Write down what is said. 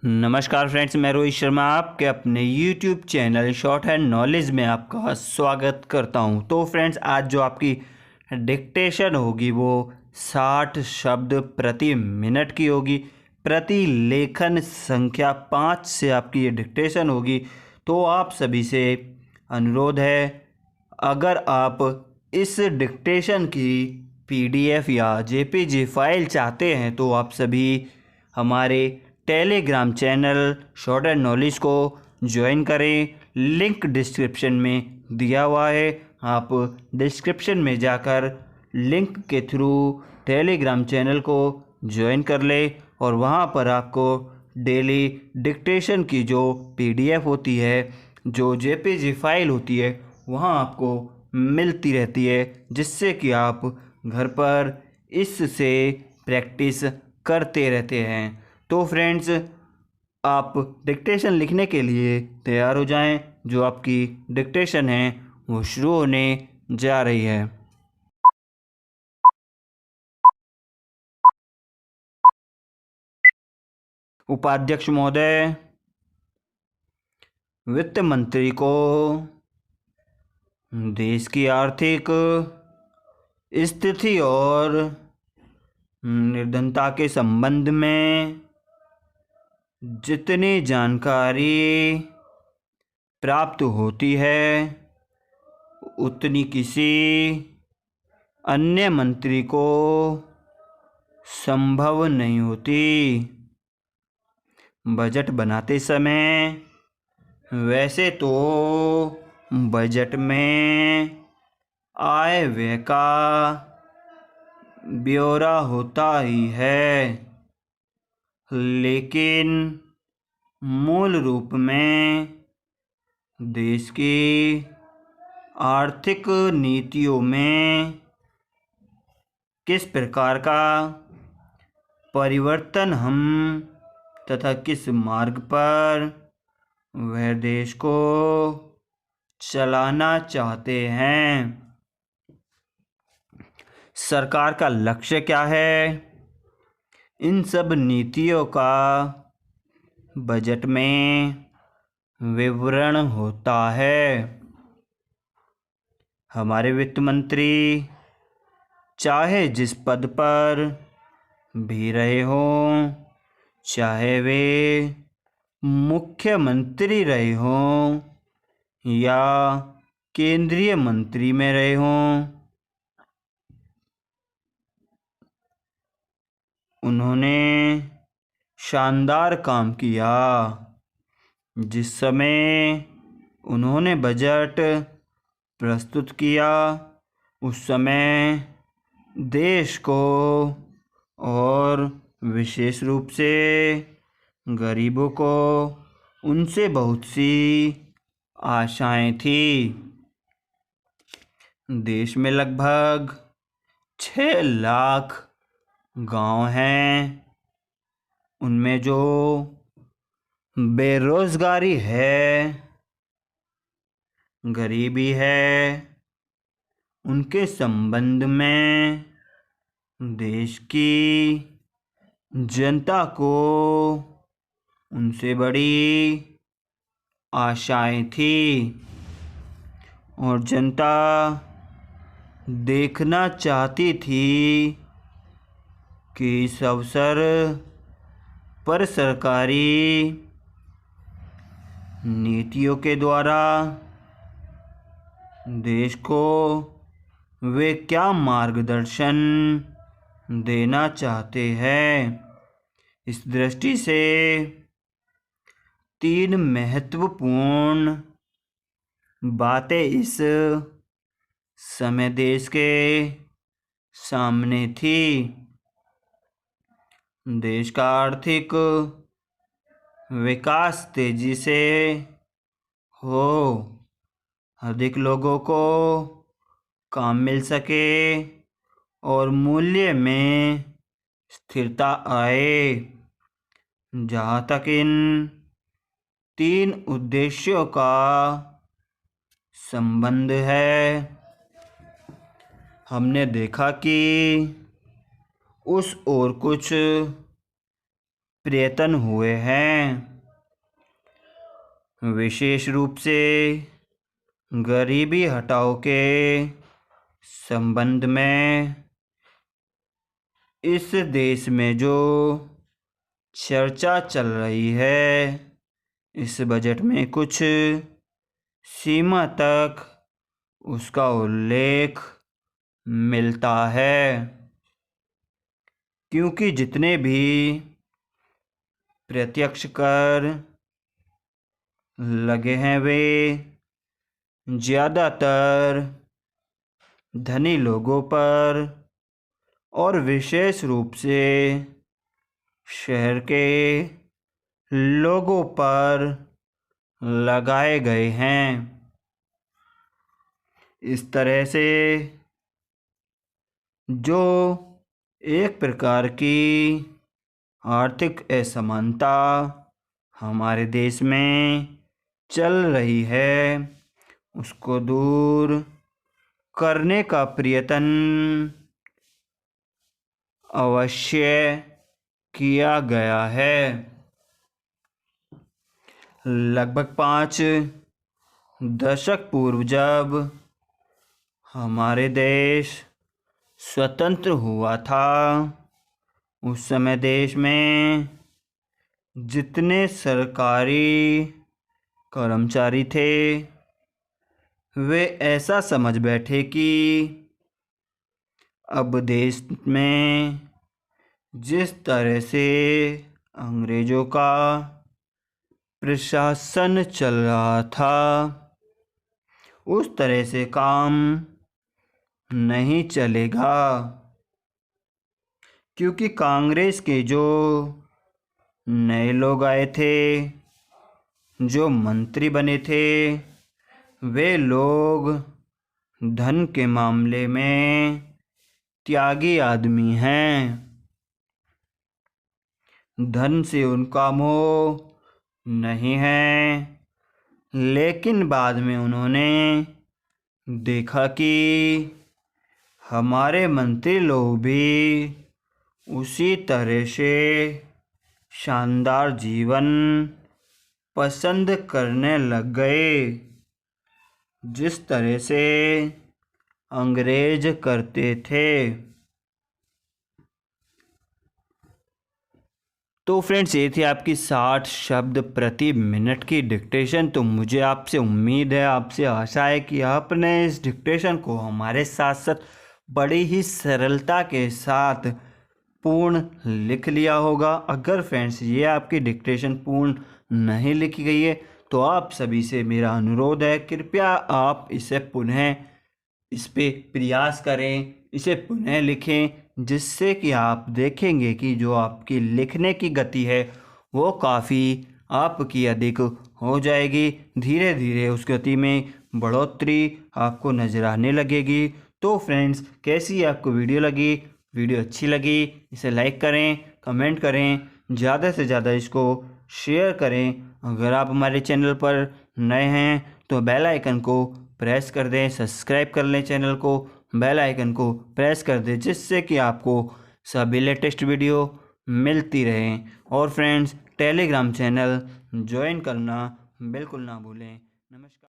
नमस्कार फ्रेंड्स, मैं रोहित शर्मा आपके अपने YouTube channel short hand knowledge में आपका स्वागत करता हूं। तो फ्रेंड्स, आज जो आपकी डिक्टेशन होगी वो 60 शब्द प्रति मिनट की होगी। प्रति लेखन संख्या 5 से आपकी ये डिक्टेशन होगी। तो आप सभी से अनुरोध है, अगर आप इस डिक्टेशन की PDF या JPG फाइल चाहते हैं तो आप सभी हमारे Telegram channel short and knowledge को ज्वाइन करें। लिंक डिस्क्रिप्शन में दिया हुआ है। आप डिस्क्रिप्शन में जाकर लिंक के थ्रू टेलीग्राम चैनल को ज्वाइन कर ले और वहाँ पर आपको डेली डिक्टेशन की जो PDF होती है, जो JPG फाइल होती है, वहाँ आपको मिलती रहती है, जिससे कि आप घर पर इससे प्रैक्टिस करते रहते हैं। तो फ्रेंड्स, आप डिक्टेशन लिखने के लिए तैयार हो जाएं। जो आपकी डिक्टेशन है वो शुरू होने जा रही है। उपाध्यक्ष महोदय, वित्त मंत्री को देश की आर्थिक स्थिति और निर्धनता के संबंध में जितनी जानकारी प्राप्त होती है उतनी किसी अन्य मंत्री को संभव नहीं होती। बजट बनाते समय वैसे तो बजट में आय व्यय का ब्यौरा होता ही है, लेकिन मूल रूप में देश की आर्थिक नीतियों में किस प्रकार का परिवर्तन हम तथा किस मार्ग पर वह देश को चलाना चाहते हैं, सरकार का लक्ष्य क्या है, इन सब नीतियों का बजट में विवरण होता है। हमारे वित्त मंत्री चाहे जिस पद पर भी रहे हों, चाहे वे मुख्यमंत्री रहे हों या केंद्रीय मंत्री में रहे हों, उन्होंने शानदार काम किया। जिस समय उन्होंने बजट प्रस्तुत किया उस समय देश को और विशेष रूप से गरीबों को उनसे बहुत सी आशाएं थी। देश में लगभग 6 लाख गांव हैं। उनमें जो बेरोजगारी है, गरीबी है, उनके संबंध में देश की जनता को उनसे बड़ी आशाएं थी और जनता देखना चाहती थी कि इस अवसर पर सरकारी नीतियों के द्वारा देश को वे क्या मार्गदर्शन देना चाहते हैं। इस दृष्टि से 3 महत्वपूर्ण बातें इस समय देश के सामने थी। देश का आर्थिक विकास तेजी से हो, अधिक लोगों को काम मिल सके और मूल्य में स्थिरता आए। जहाँ तक इन 3 उद्देश्यों का संबंध है, हमने देखा कि उस ओर कुछ प्रयत्न हुए हैं। विशेष रूप से गरीबी हटाओ के संबंध में इस देश में जो चर्चा चल रही है, इस बजट में कुछ सीमा तक उसका उल्लेख मिलता है, क्योंकि जितने भी प्रत्यक्ष कर लगे हैं वे ज़्यादातर धनी लोगों पर और विशेष रूप से शहर के लोगों पर लगाए गए हैं। इस तरह से जो एक प्रकार की आर्थिक असमानता हमारे देश में चल रही है, उसको दूर करने का प्रयत्न अवश्य किया गया है। लगभग 5 दशक पूर्व जब हमारे देश स्वतंत्र हुआ था, उस समय देश में जितने सरकारी कर्मचारी थे वे ऐसा समझ बैठे कि अब देश में जिस तरह से अंग्रेज़ों का प्रशासन चल रहा था, उस तरह से काम नहीं चलेगा, क्योंकि कांग्रेस के जो नए लोग आए थे, जो मंत्री बने थे, वे लोग धन के मामले में त्यागी आदमी हैं। धन से उनका मोह नहीं है, लेकिन बाद में उन्होंने देखा कि हमारे मंत्री लोग भी उसी तरह से शानदार जीवन पसंद करने लग गए, जिस तरह से अंग्रेज करते थे। तो फ्रेंड्स, ये थी आपकी 60 शब्द प्रति मिनट की डिक्टेशन। तो मुझे आपसे उम्मीद है, आपसे आशा है कि आपने इस डिक्टेशन को हमारे साथ साथ बड़ी ही सरलता के साथ पूर्ण लिख लिया होगा। अगर फ्रेंड्स ये आपकी डिक्टेशन पूर्ण नहीं लिखी गई है तो आप सभी से मेरा अनुरोध है, कृपया आप इसे पुनः इस पे प्रयास करें, इसे पुनः लिखें, जिससे कि आप देखेंगे कि जो आपकी लिखने की गति है वो काफ़ी आपकी अधिक हो जाएगी। धीरे धीरे उस गति में बढ़ोतरी आपको नज़र आने लगेगी। तो फ्रेंड्स, कैसी आपको वीडियो लगी? वीडियो अच्छी लगी इसे लाइक करें, कमेंट करें, ज़्यादा से ज़्यादा इसको शेयर करें। अगर आप हमारे चैनल पर नए हैं तो बेल आइकन को प्रेस कर दें, सब्सक्राइब कर लें चैनल को, बेल आइकन को प्रेस कर दें, जिससे कि आपको सभी लेटेस्ट वीडियो मिलती रहें। और फ्रेंड्स, टेलीग्राम चैनल ज्वाइन करना बिल्कुल ना भूलें। नमस्कार।